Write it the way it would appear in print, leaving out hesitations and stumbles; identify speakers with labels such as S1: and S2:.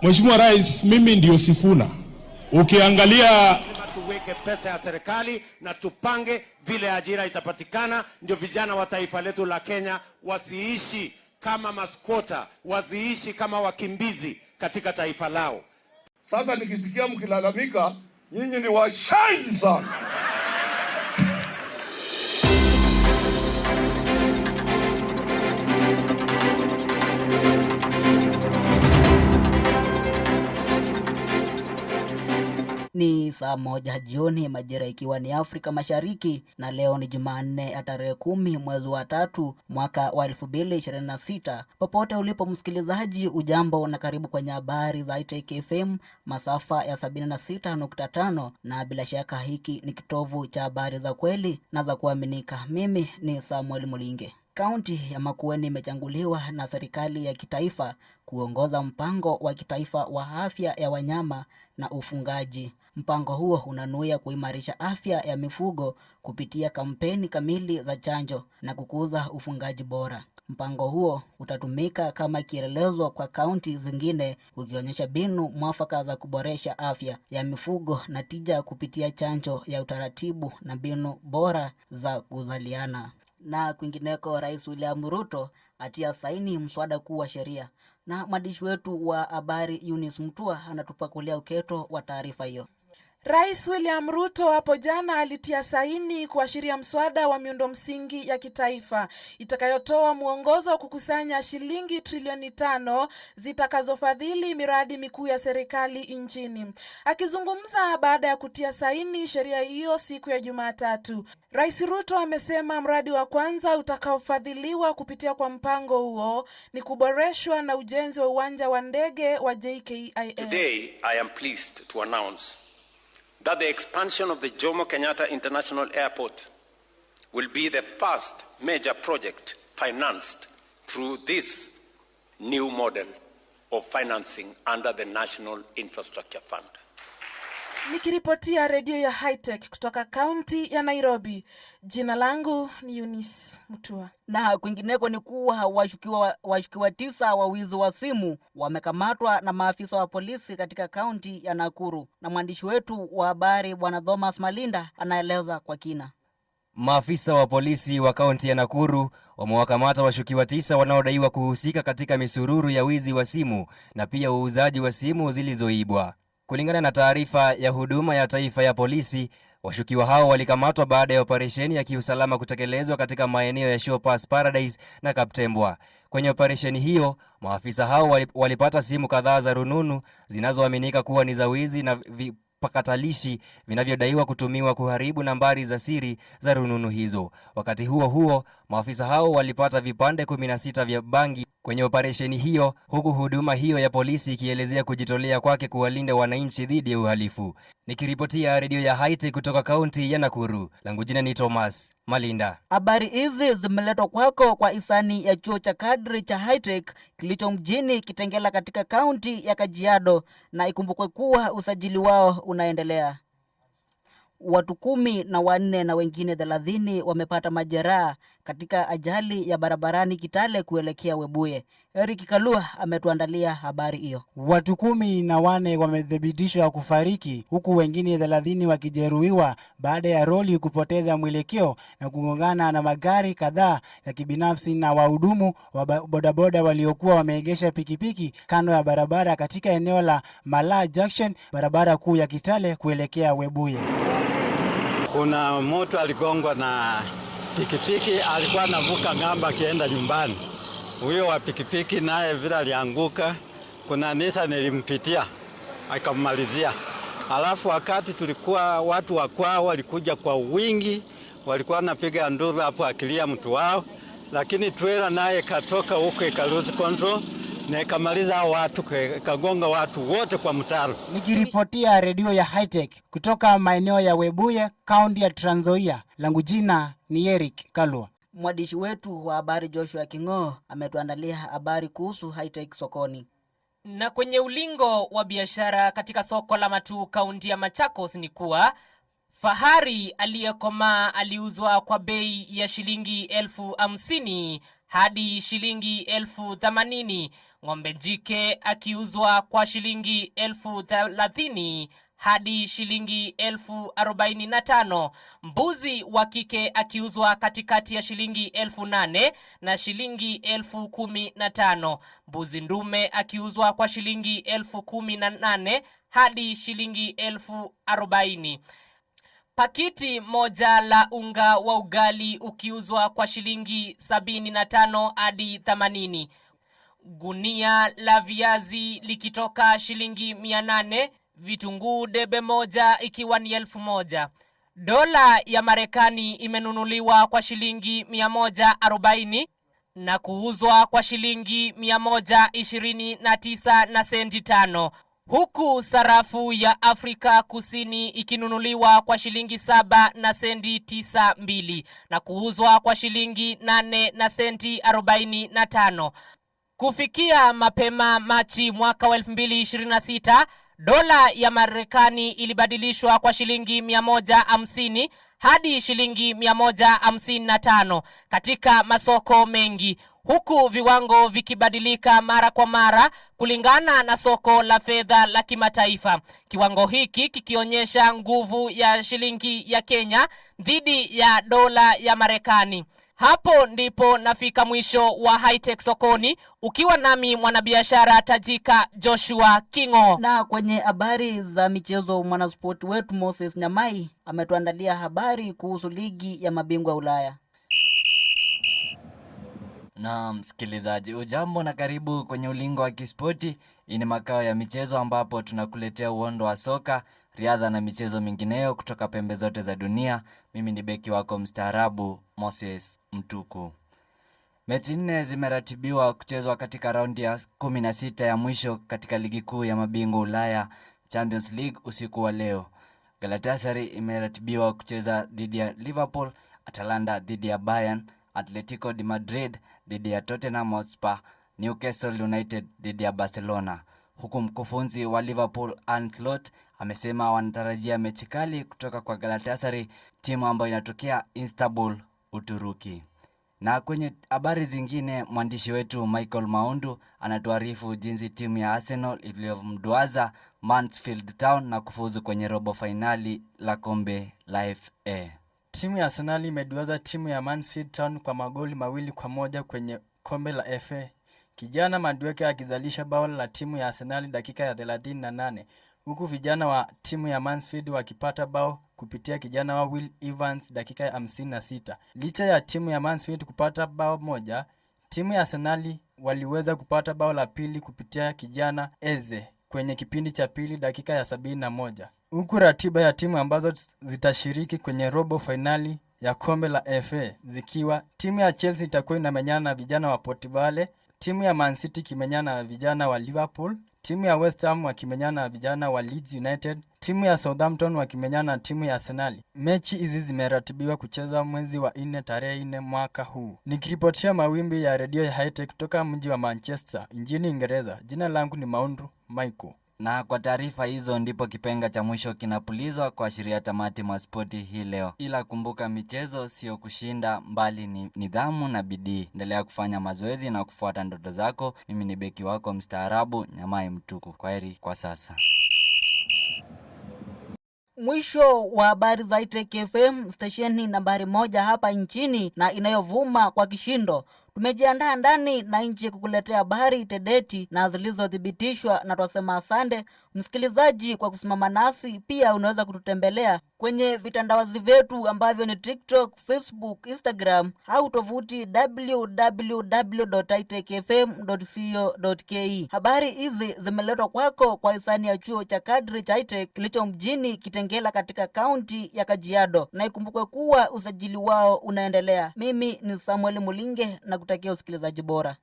S1: Mheshimiwa Rais, mimi ndio Sifuna. Ukiangalia
S2: tuweke pesa ya serikali na tupange vile ajira itapatikana, ndio vijana wa taifa letu la Kenya wasiishi kama maskota, wasiishi kama wakimbizi katika taifa lao.
S3: Sasa nikisikia mkilalamika, nyinyi ni washenzi sana.
S4: Ni saa 1 jioni majira ikiwa ni Afrika Mashariki, na leo ni Jumanne ya tarehe 10 mwezi wa 3 mwaka wa 2026. Popote ulipo msikilizaji, ujambo na karibu kwenye habari za Hightech FM masafa ya 76.5, na bila shaka hiki ni kitovu cha habari za kweli na za kuaminika. Mimi ni Samuel Mulinge. Kaunti ya Makueni imechanguliwa na serikali ya kitaifa kuongoza mpango wa kitaifa wa afya ya wanyama na ufungaji. Mpango huo unanuia kuimarisha afya ya mifugo kupitia kampeni kamili za chanjo na kukuza ufungaji bora. Mpango huo utatumika kama kielelezo kwa kaunti zingine, ukionyesha mbinu mwafaka za kuboresha afya ya mifugo na tija kupitia chanjo ya utaratibu na mbinu bora za kuzaliana. Na kwingineko, Rais William Ruto atia saini mswada kuu wa sheria, na mwandishi wetu wa habari Eunice Mutua anatupakulia uketo wa taarifa hiyo.
S5: Rais William Ruto hapo jana alitia saini kuashiria mswada wa miundo msingi ya kitaifa itakayotoa mwongozo wa kukusanya shilingi trilioni 5 zitakazofadhili miradi mikuu ya serikali nchini. Akizungumza baada ya kutia saini sheria hiyo siku ya Jumatatu, Rais Ruto amesema mradi wa kwanza utakaofadhiliwa kupitia kwa mpango huo ni kuboreshwa na ujenzi wa uwanja wa ndege wa JKIA.
S2: Today I am pleased to announce that the expansion of the Jomo Kenyatta International Airport will be the first major project financed through this new model of financing under the National Infrastructure Fund.
S5: Nikiripotia redio ya Hightech kutoka kaunti ya Nairobi, jina langu ni Eunice Mutua.
S4: Na kwingineko ni kuwa washukiwa 9 wa wizi wa simu wamekamatwa na maafisa wa polisi katika kaunti ya Nakuru, na mwandishi wetu wa habari Bwana Thomas Malinda anaeleza kwa kina.
S6: Maafisa wa polisi wa kaunti ya Nakuru wamewakamata washukiwa 9 wanaodaiwa kuhusika katika misururu ya wizi wa simu na pia uuzaji wa simu zilizoibwa. Kulingana na taarifa ya huduma ya taifa ya polisi, washukiwa hao walikamatwa baada ya operesheni ya kiusalama kutekelezwa katika maeneo ya Shoppers Paradise na Kaptembwa. Kwenye operesheni hiyo, maafisa hao walipata simu kadhaa za rununu zinazoaminika kuwa ni za wizi na vipakatalishi vinavyodaiwa kutumiwa kuharibu nambari za siri za rununu hizo. Wakati huo huo, maafisa hao walipata vipande 16 vya bangi kwenye operesheni hiyo, huku huduma hiyo ya polisi ikielezea kujitolea kwake kuwalinda wananchi dhidi ya uhalifu. Nikiripotia redio ya Hightech kutoka kaunti ya Nakuru, langu jina ni Thomas Malinda.
S4: Habari hizi zimeletwa kwako kwa hisani ya chuo cha kadri cha Hightech kilicho mjini Kitengela katika kaunti ya Kajiado, na ikumbukwe kuwa usajili wao unaendelea. Watu 14 na wengine 30 wamepata majeraha katika ajali ya barabarani Kitale kuelekea Webuye. Eric Kalua ametuandalia habari hiyo.
S7: Watu 14 wamethibitishwa kufariki, huku wengine 30 wakijeruhiwa baada ya roli kupoteza mwelekeo na kugongana na magari kadhaa ya kibinafsi na wahudumu wa bodaboda waliokuwa wameegesha pikipiki kando ya barabara katika eneo la Malaa Junction, barabara kuu ya Kitale kuelekea Webuye.
S8: Kuna mtu aligongwa na pikipiki, alikuwa anavuka ng'amba akienda nyumbani. Huyo wa pikipiki naye vile alianguka, kuna Nissan ilimpitia akamalizia. Alafu wakati tulikuwa watu wa kwao walikuja kwa wingi, walikuwa wanapiga nduru hapo akilia mtu wao, lakini trailer naye katoka huko ikalose control na ikamaliza watu, kagonga watu wote kwa mtaro.
S7: Nikiripotia redio ya Hightech kutoka maeneo ya Webuye, kaunti ya Trans Nzoia, langu jina ni Eric Kalua.
S4: Mwandishi wetu wa habari Joshua Kingo ametuandalia habari kuhusu Hightech sokoni.
S9: Na kwenye ulingo wa biashara katika soko la Matu kaunti ya Machakos ni kuwa fahari aliyekomaa aliuzwa kwa bei ya shilingi 50,000 hadi shilingi 80,000. ng'ombe jike akiuzwa kwa shilingi 30,000 hadi shilingi 45,000, mbuzi wa kike akiuzwa katikati ya shilingi 8,000 na shilingi 15,000, mbuzi ndume akiuzwa kwa shilingi 18,000 hadi shilingi 40,000. Pakiti moja la unga wa ugali ukiuzwa kwa shilingi 75 hadi 80. Gunia la viazi likitoka shilingi 800, vitunguu debe moja ikiwa ni 1,000. Dola ya Marekani imenunuliwa kwa shilingi 140 na kuuzwa kwa shilingi 129 na senti 5. Huku sarafu ya Afrika Kusini ikinunuliwa kwa shilingi 7 na senti 92 na kuuzwa kwa shilingi 8 na senti 45. Kufikia mapema Machi mwaka wa 2026, dola ya Marekani ilibadilishwa kwa shilingi 150 hadi shilingi 155 katika masoko mengi, huku viwango vikibadilika mara kwa mara kulingana na soko la fedha la kimataifa. Kiwango hiki kikionyesha nguvu ya shilingi ya Kenya dhidi ya dola ya Marekani. Hapo ndipo nafika mwisho wa High-Tech Sokoni, ukiwa nami mwanabiashara tajika Joshua Kingo.
S4: Na kwenye habari za michezo, mwanaspoti wetu Moses Nyamai ametuandalia habari kuhusu ligi ya mabingwa Ulaya.
S10: Na msikilizaji, ujambo na karibu kwenye ulingo wa kispoti. Hii ni makao ya michezo ambapo tunakuletea uondo wa soka, riadha na michezo mingineyo kutoka pembe zote za dunia. Mimi ni beki wako mstaarabu Moses Mtuku. Mechi 4 zimeratibiwa kuchezwa katika raundi ya 16 ya mwisho katika ligi kuu ya mabingwa Ulaya Champions League usiku wa leo. Galatasaray imeratibiwa kucheza dhidi ya Liverpool, Atalanta dhidi ya Bayern, Atletico de Madrid dhidi ya Tottenham Hotspur, Newcastle United dhidi ya Barcelona. Huku mkufunzi wa Liverpool Arne Slot amesema wanatarajia mechi kali kutoka kwa Galatasaray, timu ambayo inatokea Istanbul, Uturuki. Na kwenye habari zingine, mwandishi wetu Michael Maundu anatuarifu jinsi timu ya Arsenal ilivyomduaza Mansfield Town na kufuzu kwenye robo finali la kombe la FA.
S11: Timu ya Arsenal imeduaza timu ya Mansfield Town kwa magoli 2-1 kwenye kombe la FA. Kijana Madueke akizalisha bao la timu ya Arsenal dakika ya 38, huku vijana wa timu ya Mansfield wakipata bao kupitia kijana wa Will Evans dakika ya 56. Licha ya timu ya Mansfield kupata bao moja, timu ya Arsenal waliweza kupata bao la pili kupitia kijana Eze kwenye kipindi cha pili dakika ya 71. Huku ratiba ya timu ambazo zitashiriki kwenye robo finali ya kombe la FA zikiwa timu ya Chelsea itakuwa inamenyana na vijana wa Port Vale, timu ya Man City kimenyana na vijana wa Liverpool, timu ya West Ham wakimenyana na vijana wa Leeds United, timu ya Southampton wakimenyana na timu ya Arsenal. Mechi hizi zimeratibiwa kuchezwa mwezi wa 4 tarehe 4 mwaka huu. Nikiripotia mawimbi ya redio ya High-Tech kutoka mji wa Manchester nchini Uingereza, jina langu ni Maundu Michael.
S10: Na kwa taarifa hizo ndipo kipenga cha mwisho kinapulizwa kuashiria tamati mwa spoti hii leo. Ila kumbuka, michezo sio kushinda, mbali ni nidhamu na bidii. Endelea kufanya mazoezi na kufuata ndoto zako. Mimi ni beki wako mstaarabu Nyamai Mtuku. Kwaheri kwa sasa.
S4: Mwisho wa habari za High-Tech FM, stesheni nambari 1 hapa nchini na inayovuma kwa kishindo. Tumejiandaa ndani na nje kukuletea habari tedeti na zilizothibitishwa, na twasema asante msikilizaji kwa kusimama nasi. Pia unaweza kututembelea kwenye vitandawazi vyetu ambavyo ni TikTok, Facebook, Instagram au tovuti www.hightechfm.co.ke. Habari hizi zimeletwa kwako kwa hisani ya chuo cha kadri cha High-Tech kilicho mjini Kitengela katika kaunti ya Kajiado, na ikumbukwe kuwa usajili wao unaendelea. Mimi ni Samuel Mulinge na kutakia usikilizaji bora.